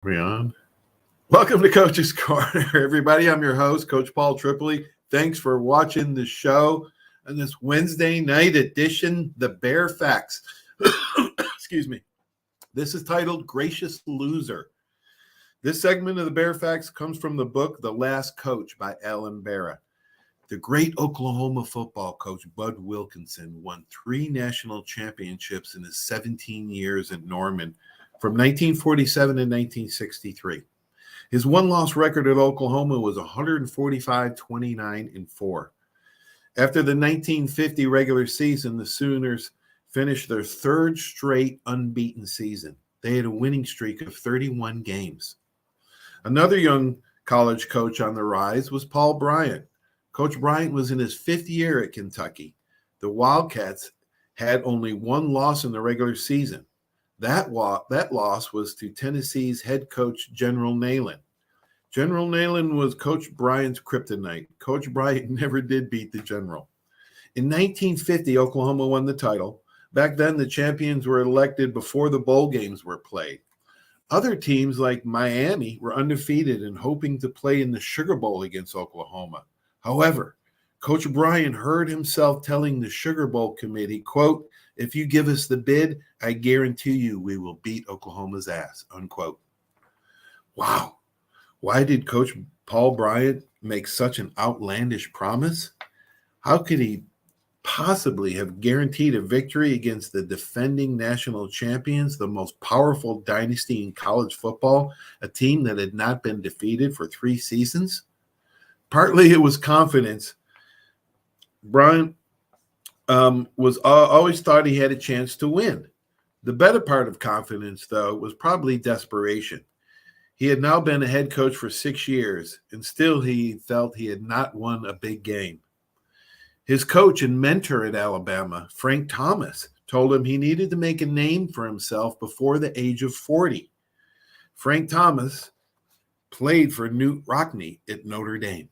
We on? Welcome to Coach's Corner, everybody. I'm your host, Coach Paul Tripoli. Thanks for watching the show on this Wednesday night edition, The Bear Facts. Excuse me. This is titled Gracious Loser. This segment of The Bear Facts comes from the book The Last Coach by Alan Barra. The great Oklahoma football coach Bud Wilkinson won 3 national championships in his 17 years at Norman from 1947 to 1963. His one-loss record at Oklahoma was 145-29-4. After the 1950 regular season, the Sooners finished their 3rd straight unbeaten season. They had a winning streak of 31 games. Another young college coach on the rise was Paul Bryant. Coach Bryant was in his 5th year at Kentucky. The Wildcats had only 1 loss in the regular season. That loss was to Tennessee's head coach, General Neyland. General Neyland was Coach Bryant's kryptonite. Coach Bryant never did beat the General. In 1950, Oklahoma won the title. Back then, the champions were elected before the bowl games were played. Other teams like Miami were undefeated and hoping to play in the Sugar Bowl against Oklahoma. However, Coach Bryant heard himself telling the Sugar Bowl committee, quote, "If you give us the bid, I guarantee you we will beat Oklahoma's ass," unquote. Wow. Why did Coach Paul Bryant make such an outlandish promise? How could he possibly have guaranteed a victory against the defending national champions, the most powerful dynasty in college football, a team that had not been defeated for 3 seasons? Partly it was confidence. Bryant was always thought he had a chance to win. The better part of confidence, though, was probably desperation. He had now been a head coach for 6 years, and still he felt he had not won a big game. His coach and mentor at Alabama, Frank Thomas, told him he needed to make a name for himself before the age of 40. Frank Thomas played for Knute Rockne at Notre Dame.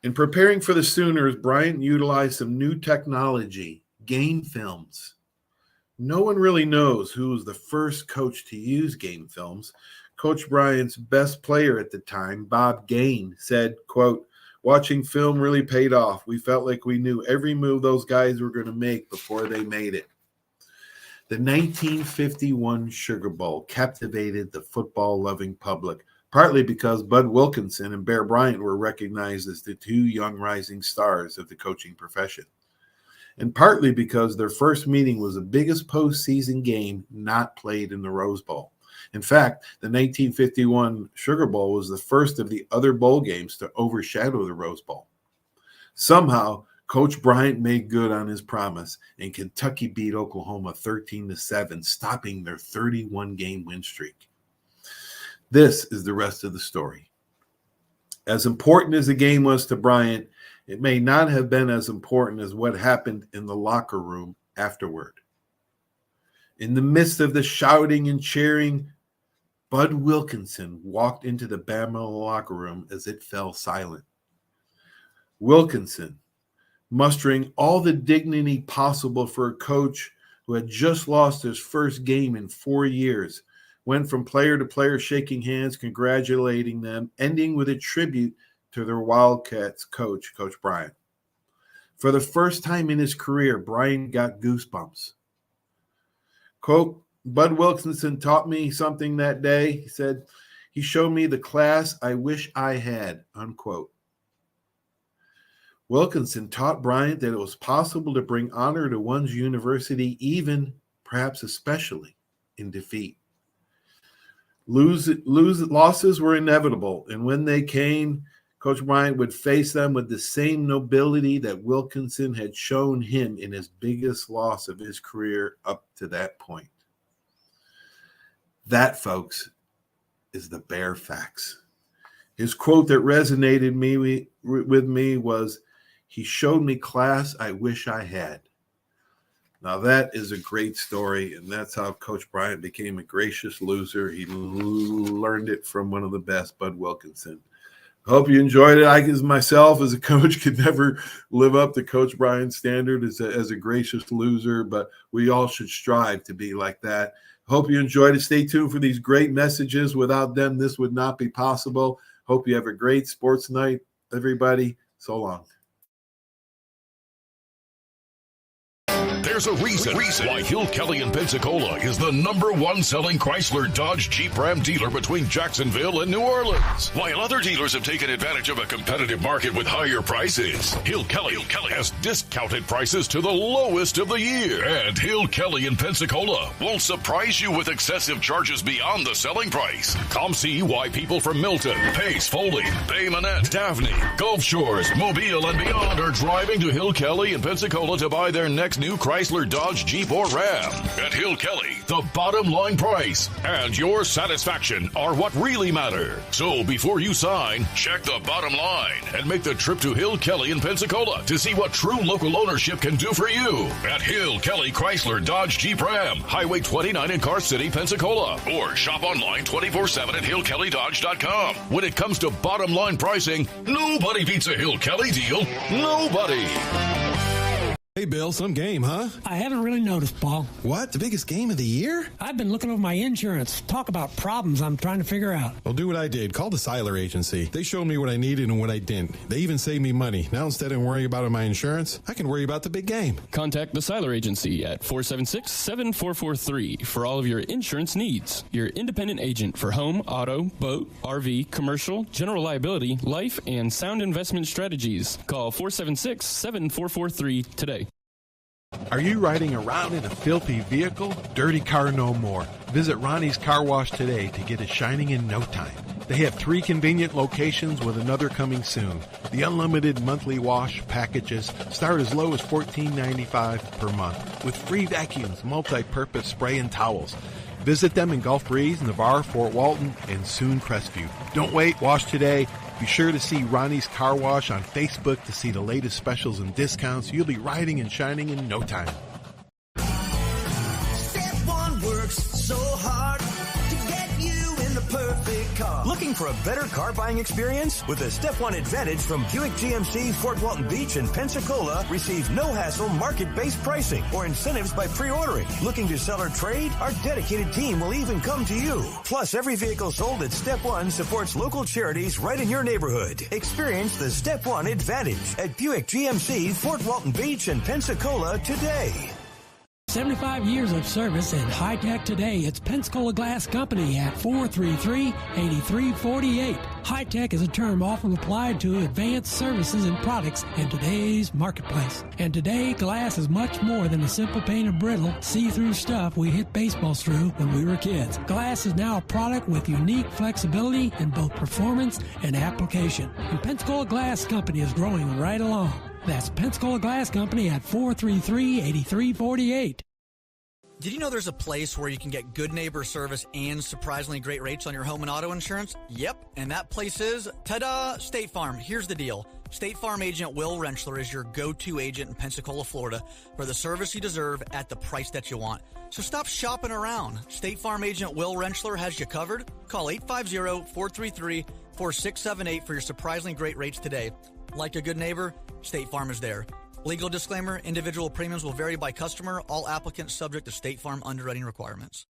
In preparing for the Sooners, Bryant utilized some new technology, game films. No one really knows who was the first coach to use game films. Coach Bryant's best player at the time, Bob Gain, said, quote, "Watching film really paid off. We felt like we knew every move those guys were going to make before they made it." The 1951 Sugar Bowl captivated the football-loving public, partly because Bud Wilkinson and Bear Bryant were recognized as the 2 young rising stars of the coaching profession, and partly because their first meeting was the biggest postseason game not played in the Rose Bowl. In fact, the 1951 Sugar Bowl was the first of the other bowl games to overshadow the Rose Bowl. Somehow, Coach Bryant made good on his promise, and Kentucky beat Oklahoma 13-7, stopping their 31-game win streak. This is the rest of the story. As important as the game was to Bryant, it may not have been as important as what happened in the locker room afterward. In the midst of the shouting and cheering, Bud Wilkinson walked into the Bama locker room as it fell silent. Wilkinson, mustering all the dignity possible for a coach who had just lost his first game in 4 years, went from player to player shaking hands, congratulating them, ending with a tribute to their Wildcats coach, Coach Bryant. For the first time in his career, Bryant got goosebumps. Quote, "Bud Wilkinson taught me something that day." He said, "He showed me the class I wish I had," unquote. Wilkinson taught Bryant that it was possible to bring honor to one's university, even, perhaps especially, in defeat. Losses were inevitable, and when they came, Coach Bryant would face them with the same nobility that Wilkinson had shown him in his biggest loss of his career up to that point. That, folks, is the Bear Facts. His quote that resonated with me was, "He showed me class I wish I had." Now, that is a great story, and that's how Coach Bryant became a gracious loser. He learned it from one of the best, Bud Wilkinson. I hope you enjoyed it. I, as myself, as a coach, could never live up to Coach Bryant's standard as a gracious loser, but we all should strive to be like that. Hope you enjoyed it. Stay tuned for these great messages. Without them, this would not be possible. Hope you have a great sports night, everybody. So long. There's a reason why Hill Kelly in Pensacola is the #1 selling Chrysler Dodge Jeep Ram dealer between Jacksonville and New Orleans. While other dealers have taken advantage of a competitive market with higher prices, Hill Kelly has discounted prices to the lowest of the year. And Hill Kelly in Pensacola won't surprise you with excessive charges beyond the selling price. Come see why people from Milton, Pace, Foley, Bay Minette, Daphne, Gulf Shores, Mobile, and beyond are driving to Hill Kelly in Pensacola to buy their next new Chrysler, Dodge, Jeep, or Ram. At Hill Kelly, the bottom line price and your satisfaction are what really matter. So before you sign, check the bottom line and make the trip to Hill Kelly in Pensacola to see what true local ownership can do for you. At Hill Kelly Chrysler, Dodge, Jeep, Ram, Highway 29 in Car City, Pensacola. Or shop online 24/7 at hillkellydodge.com. When it comes to bottom line pricing, nobody beats a Hill Kelly deal. Nobody. Hey, Bill, some game, huh? I haven't really noticed, Paul. What? The biggest game of the year? I've been looking over my insurance. Talk about problems I'm trying to figure out. Well, do what I did. Call the Seiler Agency. They showed me what I needed and what I didn't. They even saved me money. Now, instead of worrying about my insurance, I can worry about the big game. Contact the Seiler Agency at 476-7443 for all of your insurance needs. Your independent agent for home, auto, boat, RV, commercial, general liability, life, and sound investment strategies. Call 476-7443 today. Are you riding around in a filthy vehicle? Dirty car no more. Visit Ronnie's Car Wash today to get it shining in no time. They have 3 convenient locations with another coming soon. The unlimited monthly wash packages start as low as $14.95 per month with free vacuums, multi-purpose spray, and towels. Visit them in Gulf Breeze, Navarre, Fort Walton, and soon Crestview. Don't wait, wash today. Be sure to see Ronnie's Car Wash on Facebook to see the latest specials and discounts. You'll be riding and shining in no time. Step One works so hard to get you in the perfect car. Looking for a better car buying experience? With the Step One Advantage from Buick GMC, Fort Walton Beach, and Pensacola, receive no-hassle market-based pricing or incentives by pre-ordering. Looking to sell or trade? Our dedicated team will even come to you. Plus, every vehicle sold at Step One supports local charities right in your neighborhood. Experience the Step One Advantage at Buick GMC, Fort Walton Beach, and Pensacola today. 75 years of service and high-tech today. It's Pensacola Glass Company at 433-8348. High-tech is a term often applied to advanced services and products in today's marketplace. And today, glass is much more than a simple pane of brittle, see-through stuff we hit baseballs through when we were kids. Glass is now a product with unique flexibility in both performance and application. And Pensacola Glass Company is growing right along. That's Pensacola Glass Company at 433-8348. Did you know there's a place where you can get good neighbor service and surprisingly great rates on your home and auto insurance? Yep, and that place is, ta-da, State Farm. Here's the deal. State Farm agent Will Rentschler is your go-to agent in Pensacola, Florida for the service you deserve at the price that you want. So stop shopping around. State Farm agent Will Rentschler has you covered. Call 850-433-4678 for your surprisingly great rates today. Like a good neighbor, State Farm is there. Legal disclaimer, individual premiums will vary by customer. All applicants subject to State Farm underwriting requirements.